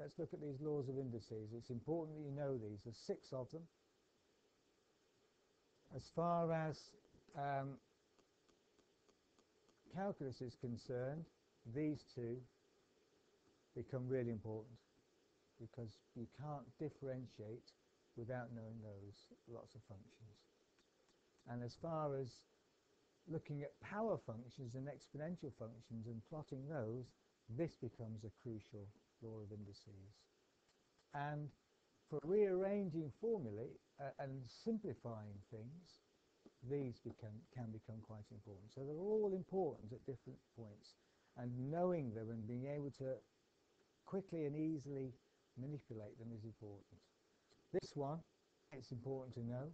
let's look at these laws of indices. It's important that you know these. There's 6 of them. As far as calculus is concerned, these 2 become really important because you can't differentiate without knowing those lots of functions. And as far as looking at power functions and exponential functions and plotting those, this becomes a crucial law of indices. And for rearranging formulae and simplifying things, these can become quite important. So they're all important at different points, and knowing them and being able to quickly and easily manipulate them is important. This one, it's important to know.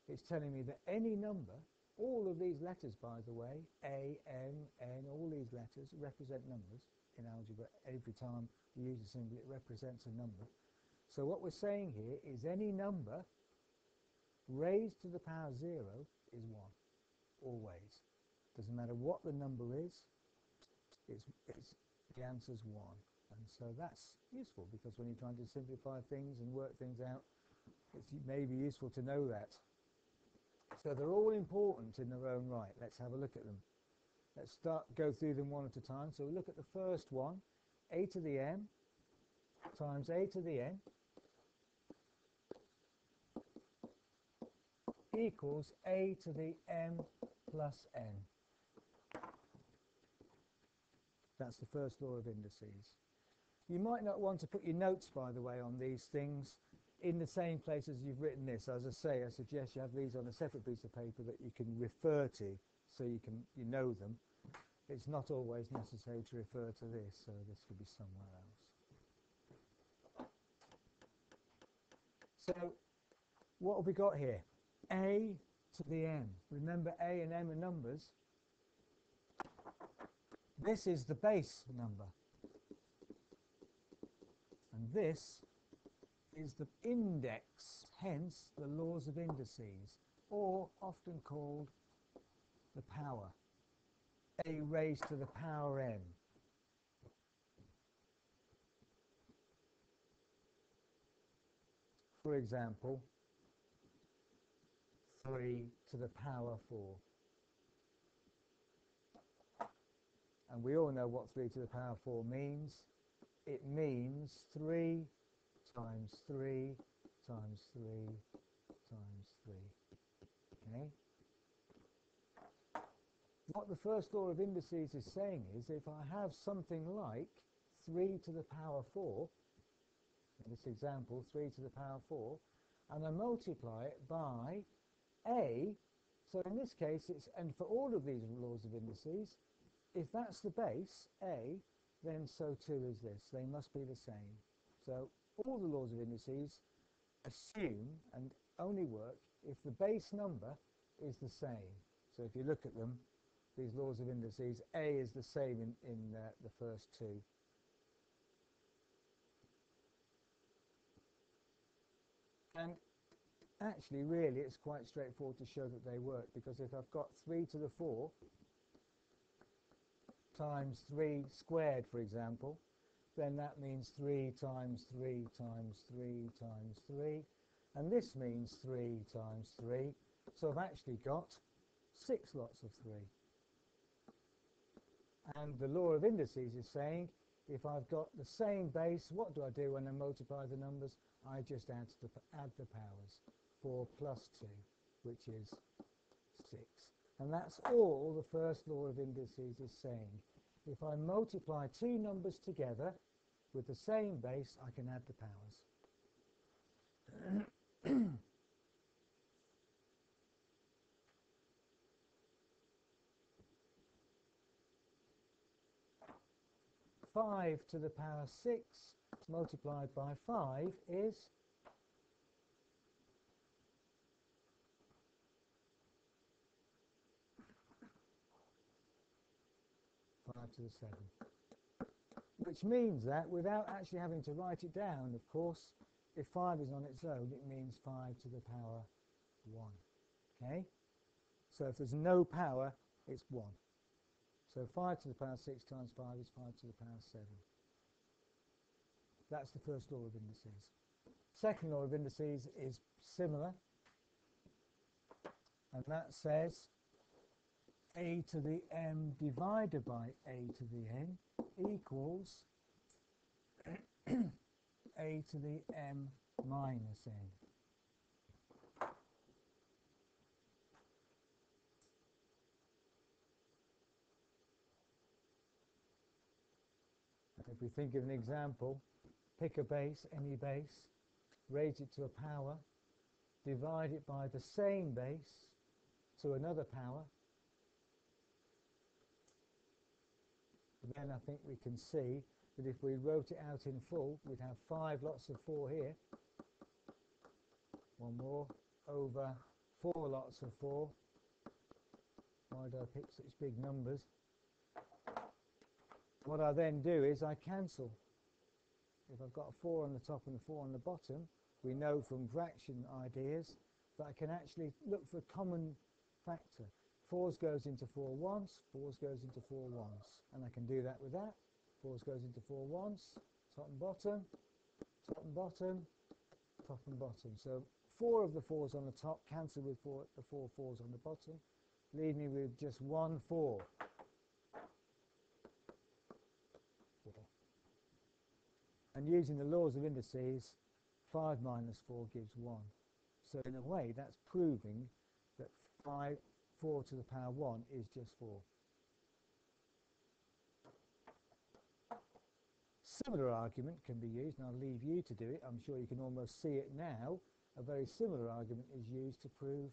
It's telling me that any number, all of these letters, by the way, A, M, N, all these letters represent numbers in algebra. Every time you use a symbol, it represents a number. So what we're saying here is any number raised to the power 0 is 1, always. Doesn't matter what the number is, the answer's 1. And so that's useful, because when you're trying to simplify things and work things out, it may be useful to know that. So they're all important in their own right. Let's have a look at them. Let's go through them one at a time. So we look at the first one, a to the m times a to the n equals a to the m plus n. That's the first law of indices. You might not want to put your notes, by the way, on these things in the same place as you've written this. As I say, I suggest you have these on a separate piece of paper that you can refer to, so you know them. It's not always necessary to refer to this, so this could be somewhere else. So what have we got here? A to the m. Remember, a and m are numbers. This is the base number, and this is the index, hence the laws of indices, or often called the power, a raised to the power m. For example, 3 to the power 4. And we all know what 3 to the power 4 means. It means 3 times 3 times 3 times 3. Okay? What the first law of indices is saying is, if I have something like 3 to the power 4, in this example 3 to the power 4, and I multiply it by a, so in this case it's, and for all of these laws of indices, if that's the base, a, then so too is this. They must be the same. So all the laws of indices assume and only work if the base number is the same. So if you look at them, these laws of indices, a is the same in the first 2. And actually, really, it's quite straightforward to show that they work, because if I've got 3 to the 4 times 3 squared, for example, then that means 3 times 3 times 3 times 3, and this means 3 times 3, so I've actually got 6 lots of 3. And the law of indices is saying, if I've got the same base, what do I do when I multiply the numbers? I just add the powers. 4 plus 2, which is 6. And that's all the first law of indices is saying. If I multiply 2 numbers together with the same base, I can add the powers. 5 to the power 6 multiplied by 5 is 5 to the 7. Which means that, without actually having to write it down, of course, if 5 is on its own, it means 5 to the power 1. Okay? So if there's no power, it's 1. So 5 to the power 6 times 5 is 5 to the power 7. That's the first law of indices. Second law of indices is similar, and that says a to the m divided by a to the n equals a to the m minus n. If we think of an example, pick a base, any base, raise it to a power, divide it by the same base to another power, then I think we can see that if we wrote it out in full, we'd have 5 lots of 4 here, one more, over 4 lots of 4. Why do I pick such big numbers? What I then do is I cancel. If I've got a 4 on the top and a 4 on the bottom, we know from fraction ideas that I can actually look for a common factor. 4s goes into 4 once, 4s goes into 4 once, and I can do that with that. 4s goes into 4 once, top and bottom, top and bottom, top and bottom. So 4 of the 4s on the top cancel with the 4 4s on the bottom, leave me with just 1 4. And using the laws of indices, 5 minus 4 gives 1. So in a way, that's proving that 4 to the power 1 is just 4. Similar argument can be used, and I'll leave you to do it. I'm sure you can almost see it now. A very similar argument is used to prove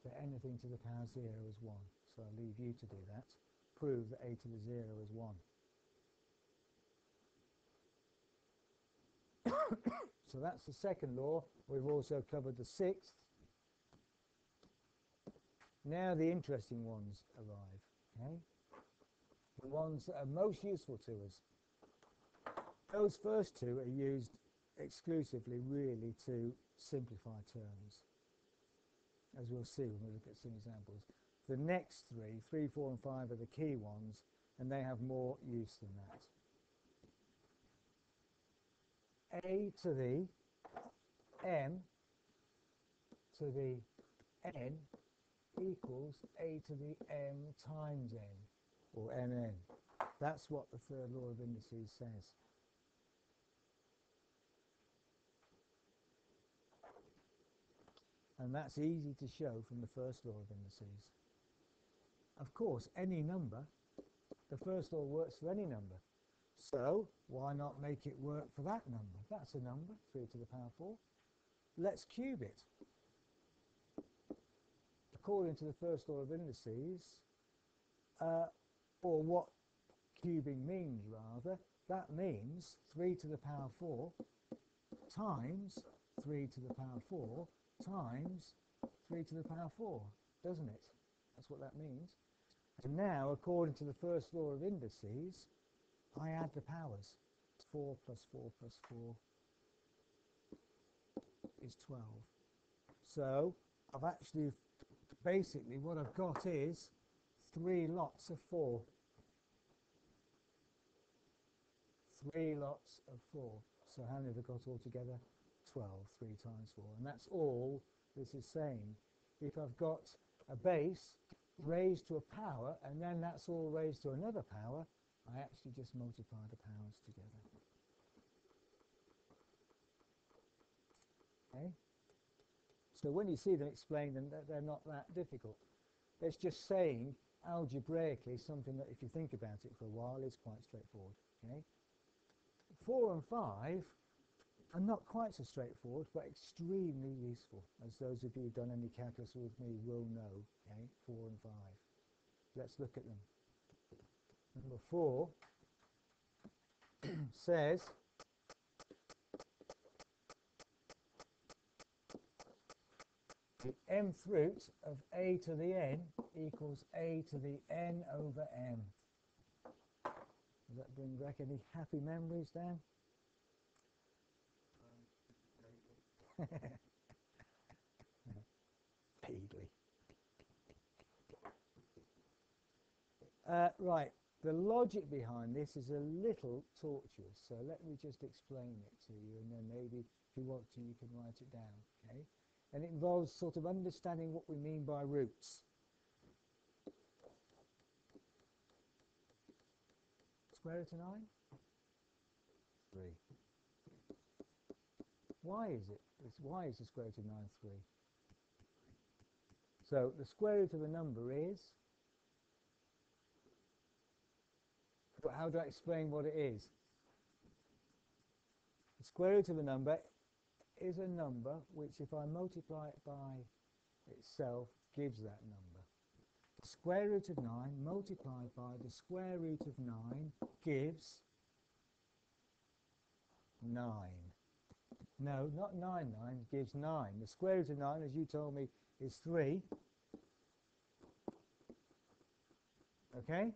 that anything to the power 0 is 1. So I'll leave you to do that. Prove that a to the 0 is 1. So that's the second law. We've also covered the sixth. Now the interesting ones arrive, okay? The ones that are most useful to us. Those first two are used exclusively, really, to simplify terms, as we'll see when we look at some examples. The next 3, 4 and 5 are the key ones, and they have more use than that. A to the m to the n equals a to the m times n, or mn. That's what the third law of indices says. And that's easy to show from the first law of indices. Of course, any number, the first law works for any number. So why not make it work for that number? That's a number, 3 to the power 4. Let's cube it. According to the first law of indices, or what cubing means rather, that means 3 to the power 4 times 3 to the power 4 times 3 to the power 4, doesn't it? That's what that means. And now, according to the first law of indices, I add the powers. 4 plus 4 plus 4 is 12. So I've actually, basically what I've got is 3 lots of 4. 3 lots of 4. So how many have I got altogether? 12, 3 times 4. And that's all this is saying. If I've got a base raised to a power, and then that's all raised to another power, I actually just multiply the powers together. Okay? So when you see them explained, then they're not that difficult. It's just saying algebraically something that, if you think about it for a while, is quite straightforward. Okay? 4 and 5 are not quite so straightforward, but extremely useful, as those of you who've done any calculus with me will know. Okay? 4 and 5. Let's look at them. Number 4 says the mth root of a to the n equals a to the n over m. Does that bring back any happy memories, Dan? Peedly. Right, The logic behind this is a little tortuous, so let me just explain it to you, and then maybe if you want to, you can write it down, okay? And it involves sort of understanding what we mean by roots. Square root of 9? 3. Why is it? Why is the square root of 9 3? So the square root of a number is, but how do I explain what it is? The square root of a number is a number which, if I multiply it by itself, gives that number. The square root of 9 multiplied by the square root of 9 gives 9. No, not 9, gives 9. The square root of 9, as you told me, is 3. Okay?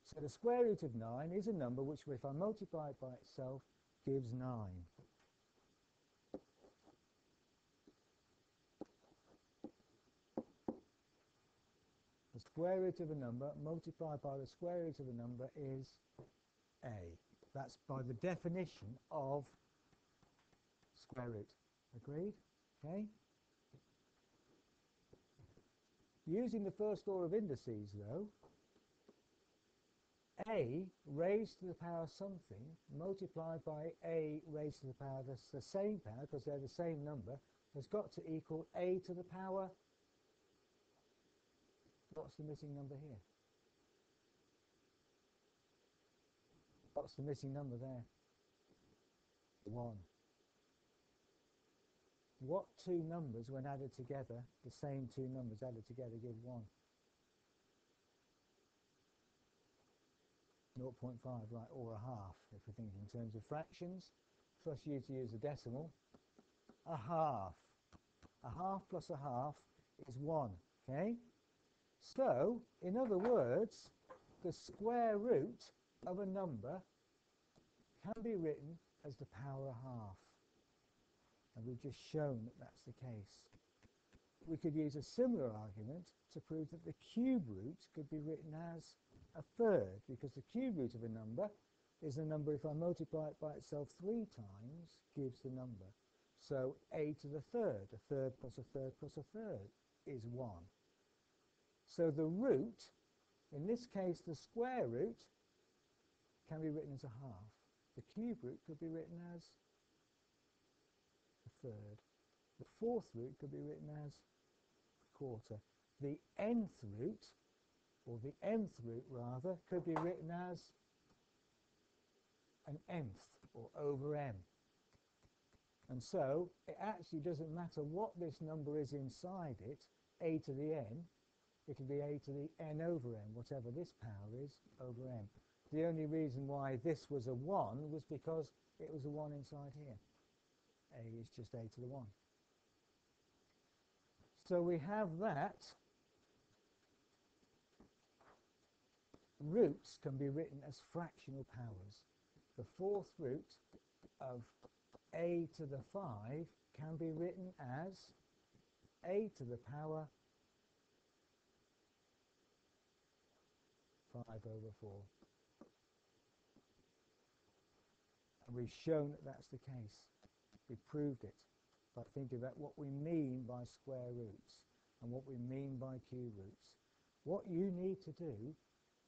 So the square root of 9 is a number which, if I multiply it by itself, gives 9. The square root of a number multiplied by the square root of a number is a. That's by the definition of square root. Agreed? Okay? Using the first law of indices, though, a raised to the power something multiplied by a raised to the power that's the same power, because they're the same number, has got to equal a to the power. What's the missing number here? What's the missing number there? 1. What two numbers, when added together, the same two numbers added together, give 1? 0.5, right, or a half, if we think in terms of fractions. Trust you to use a decimal. A half. A half plus a half is 1, okay? So, in other words, the square root of a number can be written as the power of half. And we've just shown that that's the case. We could use a similar argument to prove that the cube root could be written as a third, because the cube root of a number is a number, if I multiply it by itself 3 times, gives the number. So a to the third, a third plus a third plus a third is 1. So the root, in this case the square root, can be written as a half. The cube root could be written as a third. The fourth root could be written as a quarter. The nth root, or the nth root rather, could be written as an nth, or over n. And so it actually doesn't matter what this number is inside it, a to the n, it'll be a to the n over n, whatever this power is, over n. The only reason why this was a 1 was because it was a 1 inside here. A is just a to the 1. So we have that roots can be written as fractional powers. The fourth root of a to the 5 can be written as a to the power 5 over 4. And we've shown that that's the case. We've proved it by thinking about what we mean by square roots and what we mean by cube roots. What you need to do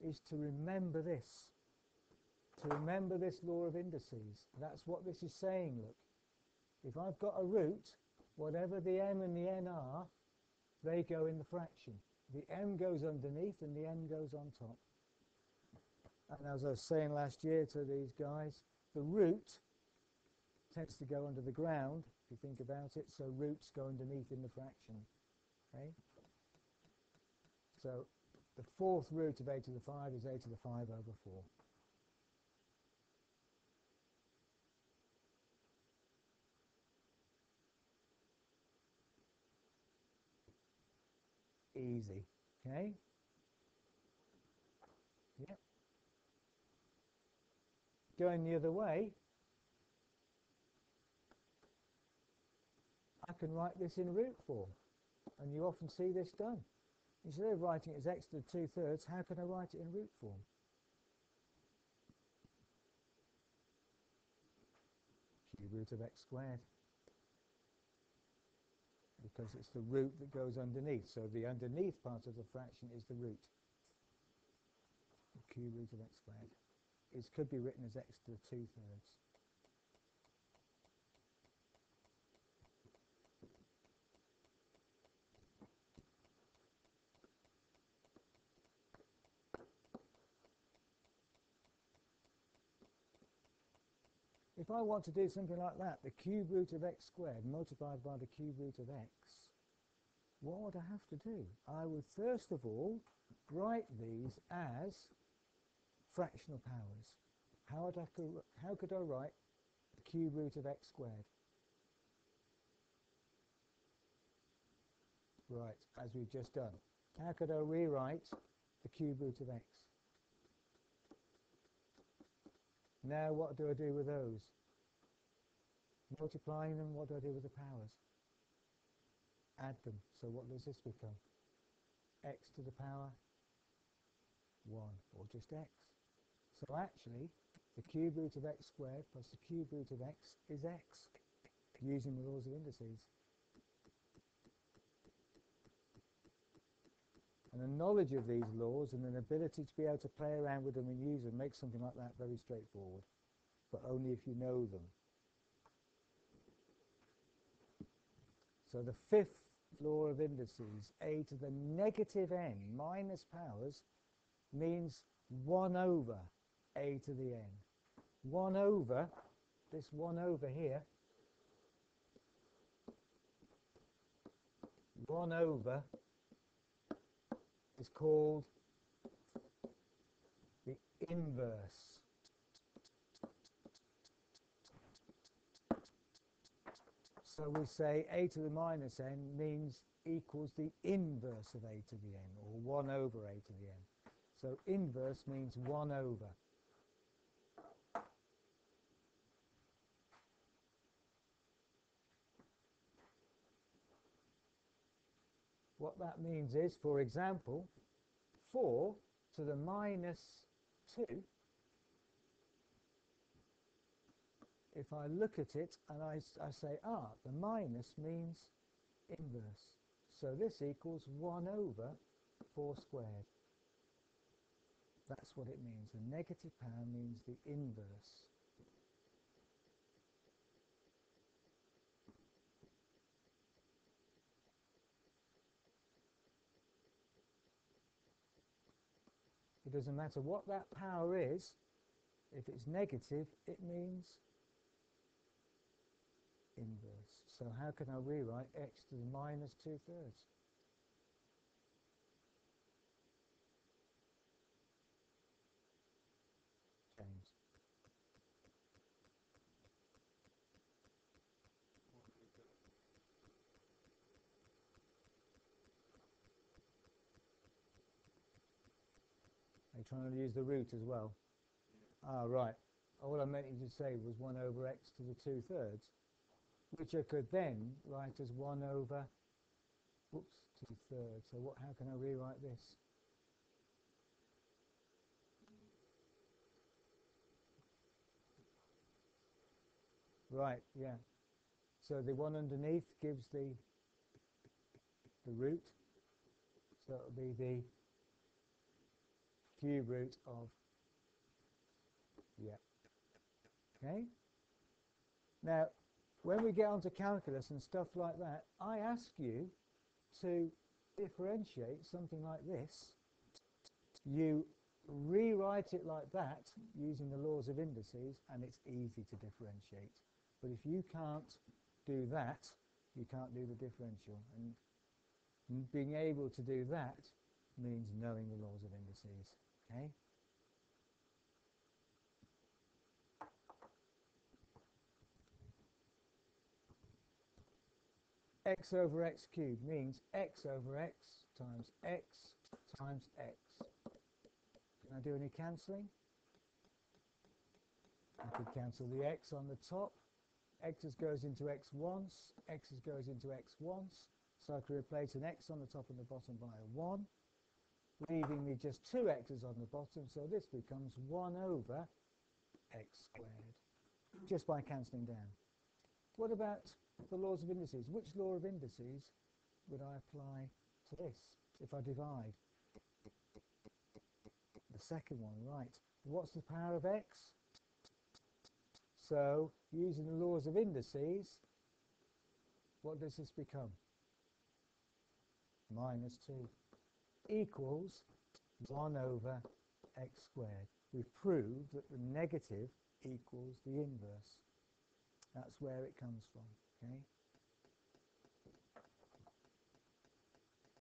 is to remember this. To remember this law of indices. That's what this is saying, look. If I've got a root, whatever the m and the n are, they go in the fraction. The m goes underneath and the n goes on top. And as I was saying last year to these guys, the root tends to go under the ground, if you think about it, so roots go underneath in the fraction. Okay? So the fourth root of a to the 5 is a to the 5 over 4. Easy. Okay? Yep. Going the other way, I can write this in root form, and you often see this done. Instead of writing it as x to the 2/3, how can I write it in root form? root of x squared, because it's the root that goes underneath. So the underneath part of the fraction is the root. The cube root of x squared. It could be written as x to the 2/3. If I want to do something like that, the cube root of x squared multiplied by the cube root of x, what would I have to do? I would first of all write these as fractional powers. How could I write the cube root of x squared? Right, as we've just done. How could I rewrite the cube root of x? Now what do I do with those? Multiplying them, what do I do with the powers? Add them. So what does this become? X to the power 1, or just x. So actually, the cube root of x squared plus the cube root of x is x, using the laws of indices. And a knowledge of these laws and an ability to be able to play around with them and use them makes something like that very straightforward, but only if you know them. So the fifth law of indices, a to the negative n minus powers, means 1 over a to the n. 1 over, this 1 over here, 1 over is called the inverse. So we say a to the minus n means equals the inverse of a to the n, or 1 over a to the n. So inverse means 1 over. What that means is, for example, 4 to the minus 2, if I look at it and I say, the minus means inverse. So this equals 1 over 4 squared. That's what it means. The negative power means the inverse. It doesn't matter what that power is. If it's negative, it means inverse. So how can I rewrite x to the minus 2/3? James. Are you trying to use the root as well? Right. All I meant you to say was 1 over x to the 2/3, which I could then write as 1 over, 2/3. So how can I rewrite this? Right, yeah. So the one underneath gives the root. So it will be the cube root of, okay? Now, when we get onto calculus and stuff like that, I ask you to differentiate something like this. You rewrite it like that using the laws of indices, and it's easy to differentiate. But if you can't do that, you can't do the differential. And being able to do that means knowing the laws of indices. Okay? X over x cubed means x over x times x times x. Can I do any cancelling? I could cancel the x on the top. X goes into x once, x goes into x once. So I could replace an x on the top and the bottom by a 1, leaving me just 2 x's on the bottom. So this becomes 1 over x squared, just by cancelling down. What about the laws of indices? Which law of indices would I apply to this if I divide? The second one, right. What's the power of x? So, using the laws of indices, what does this become? Minus 2 equals 1 over x squared. We've proved that the negative equals the inverse. That's where it comes from. Okay.